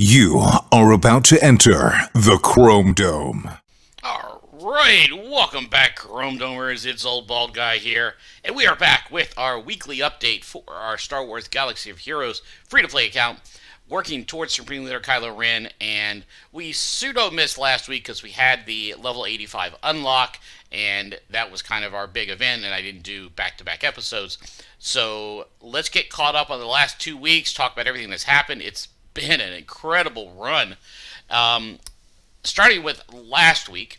You are about to enter the Chrome Dome. Alright, welcome back, Chrome Domers. It's Old Bald Guy here, and we are back with our weekly update for our Star Wars Galaxy of Heroes free-to-play account, working towards Supreme Leader Kylo Ren, and we pseudo-missed last week because we had the level 85 unlock, and that was kind of our big event, and I didn't do back-to-back episodes. So let's get caught up on the last 2 weeks, talk about everything that's happened. It's been an incredible run. Starting with last week,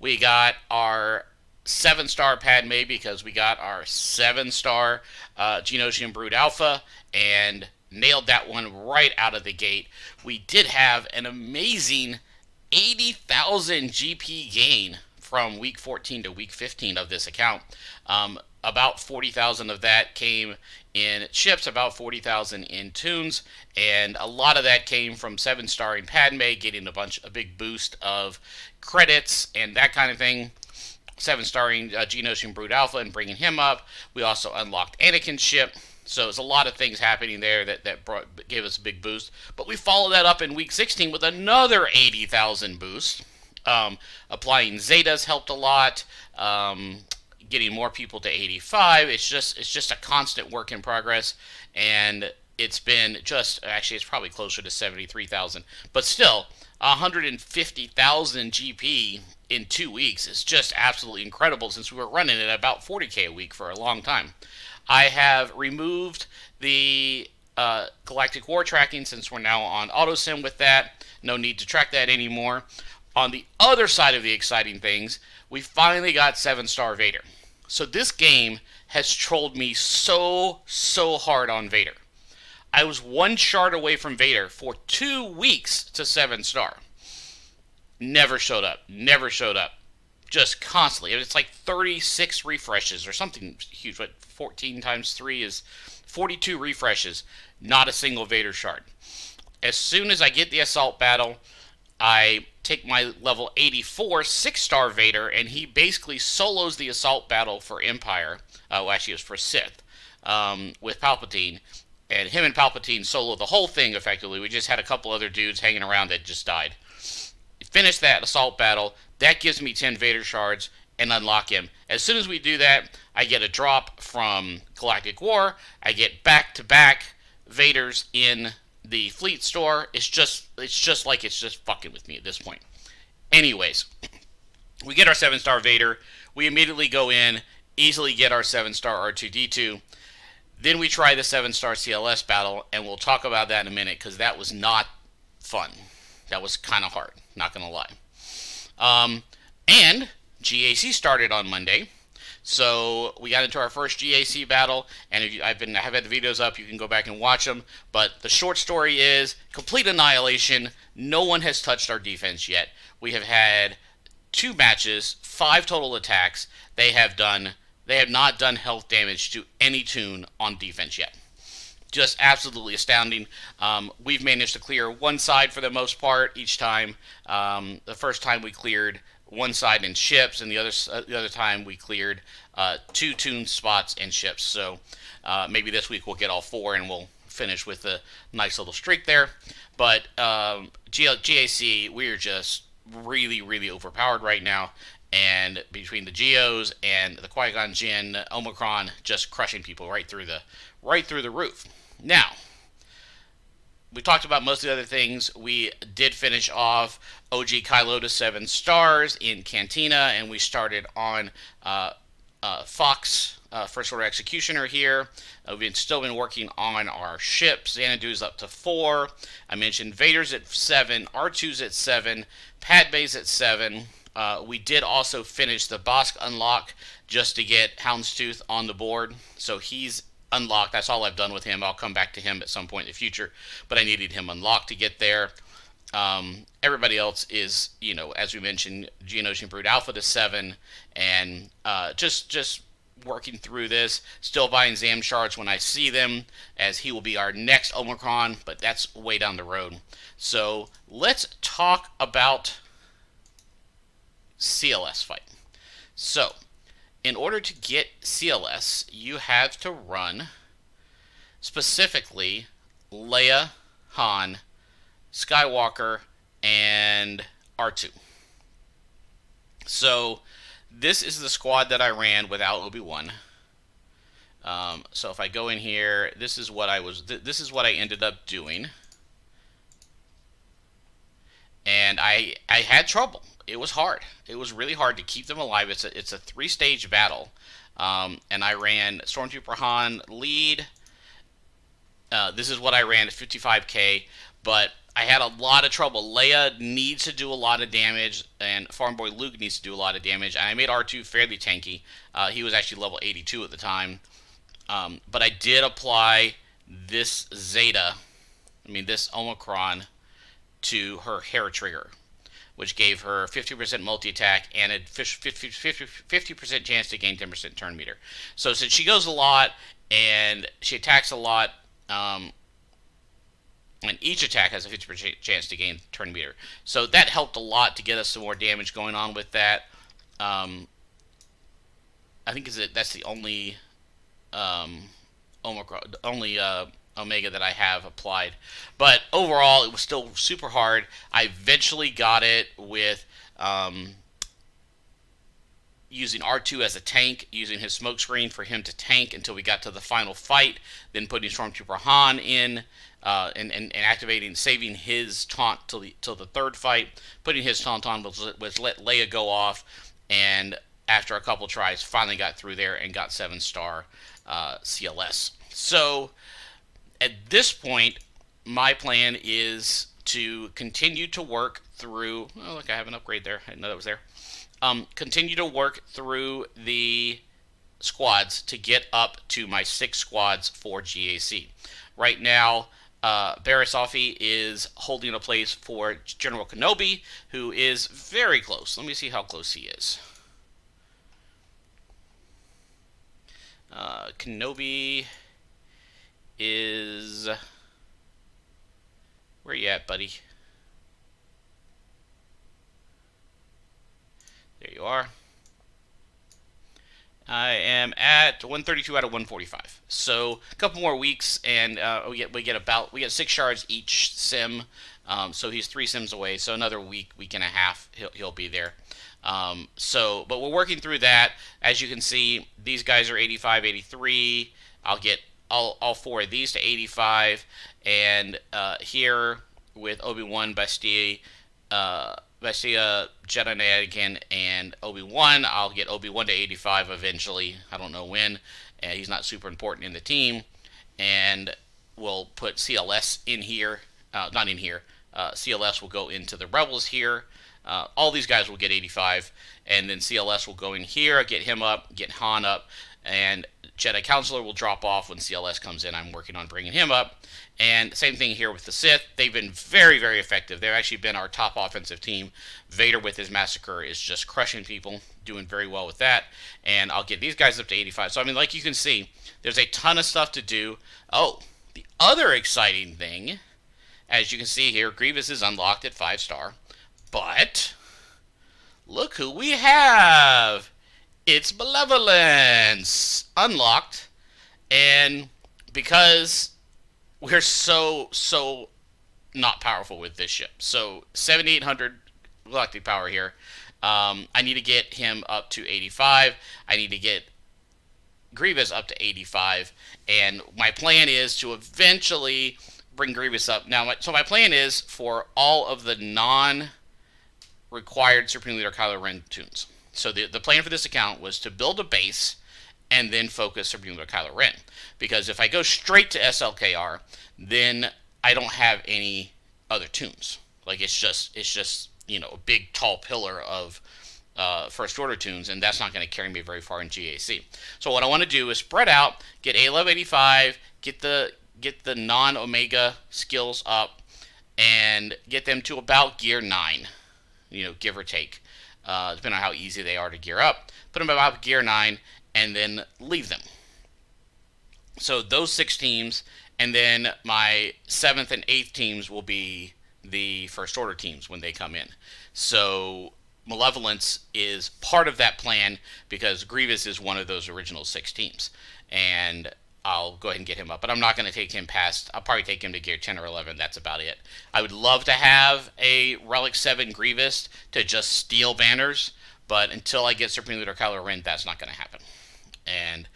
we got our 7-star Padme because we got our 7-star Geonosian Brood Alpha and nailed that one right out of the gate. We did have an amazing 80,000 GP gain from week 14 to week 15 of this account. About 40,000 of that came in ships, about 40,000 in tunes, and a lot of that came from 7-starring Padme, getting a big boost of credits and that kind of thing. 7-starring Geonosian Brood Alpha and bringing him up. We also unlocked Anakin's ship. So there's a lot of things happening there that gave us a big boost. But we followed that up in week 16 with another 80,000 boost. Applying Zeta's helped a lot. Getting more people to 85. It's just a constant work in progress, and it's been it's probably closer to 73,000, but still 150,000 GP in 2 weeks is just absolutely incredible, since we were running at about 40k a week for a long time. I have removed the Galactic War tracking since we're now on AutoSim with that. No need to track that anymore. On the other side of the exciting things, we finally got 7-star Vader. So this game has trolled me so hard on Vader. I was 1 shard away from Vader for 2 weeks to 7-star. Never showed up. Just constantly. It's like 36 refreshes or something huge. What, 14 times 3 is 42 refreshes. Not a single Vader shard. As soon as I get the assault battle, I take my level 84 6-star Vader, and he basically solos the assault battle for Empire. Actually, it was for Sith, with Palpatine. And him and Palpatine solo the whole thing, effectively. We just had a couple other dudes hanging around that just died. Finish that assault battle. That gives me 10 Vader shards and unlock him. As soon as we do that, I get a drop from Galactic War. I get back-to-back Vaders in the fleet store. It's just fucking with me at this point. Anyways, we get our 7-star Vader. We immediately go in, easily get our 7-star R2-D2. Then we try the 7-star CLS battle, and we'll talk about that in a minute, because that was not fun. That was kind of hard, not going to lie. And GAC started on Monday. So we got into our first GAC battle, and if I have had the videos up, you can go back and watch them. But the short story is complete annihilation. No one has touched our defense yet. We have had 2 matches, 5 total attacks. They have not done health damage to any tune on defense yet. Just absolutely astounding. We've managed to clear one side for the most part each time. The first time we cleared one side in ships, and the other time we cleared 2 tune spots in ships. So maybe this week we'll get all 4, and we'll finish with a nice little streak there. But GAC, we're just really overpowered right now, and between the Geos and the Qui-Gon Jinn Omicron, just crushing people right through the roof. Now, we talked about most of the other things. We did finish off OG Kylo to 7 stars in Cantina, and we started on Fox, First Order Executioner here. We've still been working on our ships. Xanadu's up to 4. I mentioned Vader's at 7, R2's at 7, Padme's at 7. We did also finish the Bosk unlock just to get Houndstooth on the board, so he's unlocked. That's all I've done with him. I'll come back to him at some point in the future, but I needed him unlocked to get there. Everybody else is, as we mentioned, Geonosian Brood Alpha to 7, and just working through this. Still buying Zam shards when I see them, as he will be our next Omicron, but that's way down the road. So let's talk about CLS fight. So in order to get CLS, you have to run specifically Leia, Han, Skywalker, and R2. So this is the squad that I ran without Obi-Wan. So if I go in here, this is what I ended up doing, and I had trouble. It was hard. It was really hard to keep them alive. It's a 3-stage battle, and I ran Stormtrooper Han lead. This is what I ran at 55k, but I had a lot of trouble. Leia needs to do a lot of damage, and Farm Boy Luke needs to do a lot of damage, and I made R2 fairly tanky. He was actually level 82 at the time. But I did apply this Zeta, this Omicron, to her hair trigger, which gave her 50% multi-attack and a 50% chance to gain 10% turn meter. So since she goes a lot and she attacks a lot, and each attack has a 50% chance to gain turn meter. So that helped a lot to get us some more damage going on with that. I think that's the only Omega that I have applied. But overall, it was still super hard. I eventually got it with using R2 as a tank, using his smokescreen for him to tank until we got to the final fight, then putting Stormtrooper Han in, and activating, saving his taunt till the third fight, putting his taunt on was let Leia go off, and after a couple tries, finally got through there and got 7-star CLS. So at this point, my plan is to continue to work through. Oh, look, I have an upgrade there. I didn't know that was there. Continue to work through the squads to get up to my 6 squads for GAC. Right now, Barisafi is holding a place for General Kenobi, who is very close. Let me see how close he is. Kenobi is... Where you at, buddy? There you are. I am at 132 out of 145. So a couple more weeks, and we get 6 shards each sim. So he's 3 sims away. So another week and a half, he'll be there. But we're working through that. As you can see, these guys are 85, 83. I'll get all 4 of these to 85, and here with Obi-Wan, Bastia, Jedi Anakin, and Obi-Wan, I'll get Obi-Wan to 85 eventually. I don't know when. He's not super important in the team, and we'll put CLS in here. Not in here. CLS will go into the Rebels here. All these guys will get 85, and then CLS will go in here, get him up, get Han up, and Jedi Counselor will drop off when CLS comes in. I'm working on bringing him up. And same thing here with the Sith. They've been very, very effective. They've actually been our top offensive team. Vader with his Massacre is just crushing people, doing very well with that. And I'll get these guys up to 85. So, like you can see, there's a ton of stuff to do. Oh, the other exciting thing, as you can see here, Grievous is unlocked at 5-star. But look who we have. It's Malevolence unlocked, and because we're so not powerful with this ship, so 7,800 galactic power here, I need to get him up to 85. I need to get Grievous up to 85, and my plan is to eventually bring Grievous up. Now, so my plan is for all of the non-required Supreme Leader Kylo Ren tunes. So the plan for this account was to build a base and then focus Supreme Leader Kylo Ren. Because if I go straight to SLKR, then I don't have any other tunes. Like it's just a big tall pillar of First Order tunes, and that's not going to carry me very far in GAC. So what I want to do is spread out, get A level 85, get the non-Omega skills up, and get them to about gear 9, give or take. Depending on how easy they are to gear up. Put them about gear 9, and then leave them. So those 6 teams, and then my 7th and 8th teams will be the First Order teams when they come in. So Malevolence is part of that plan because Grievous is one of those original 6 teams. And I'll go ahead and get him up. But I'm not going to take him past. I'll probably take him to gear 10 or 11. That's about it. I would love to have a Relic 7 Grievous to just steal banners, but until I get Supreme Leader Kylo Ren, that's not going to happen. And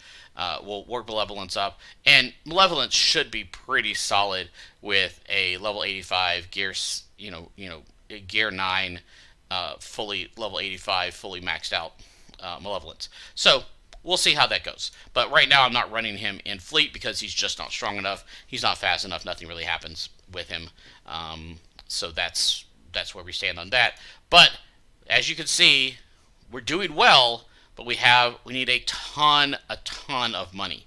we'll work Malevolence up. And Malevolence should be pretty solid with a level 85 gear, gear 9, fully level 85, fully maxed out Malevolence. So we'll see how that goes. But right now, I'm not running him in fleet because he's just not strong enough. He's not fast enough. Nothing really happens with him. So that's where we stand on that. But as you can see, we're doing well. But we need a ton of money,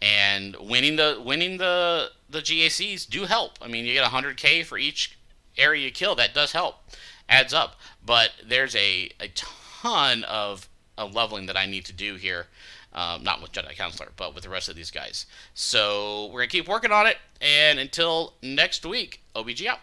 and winning the GACs do help. I mean, you get 100K for each area you kill. That does help, adds up. But there's a ton of leveling that I need to do here, not with Jedi Counselor, but with the rest of these guys. So we're going to keep working on it, and until next week, OBG out.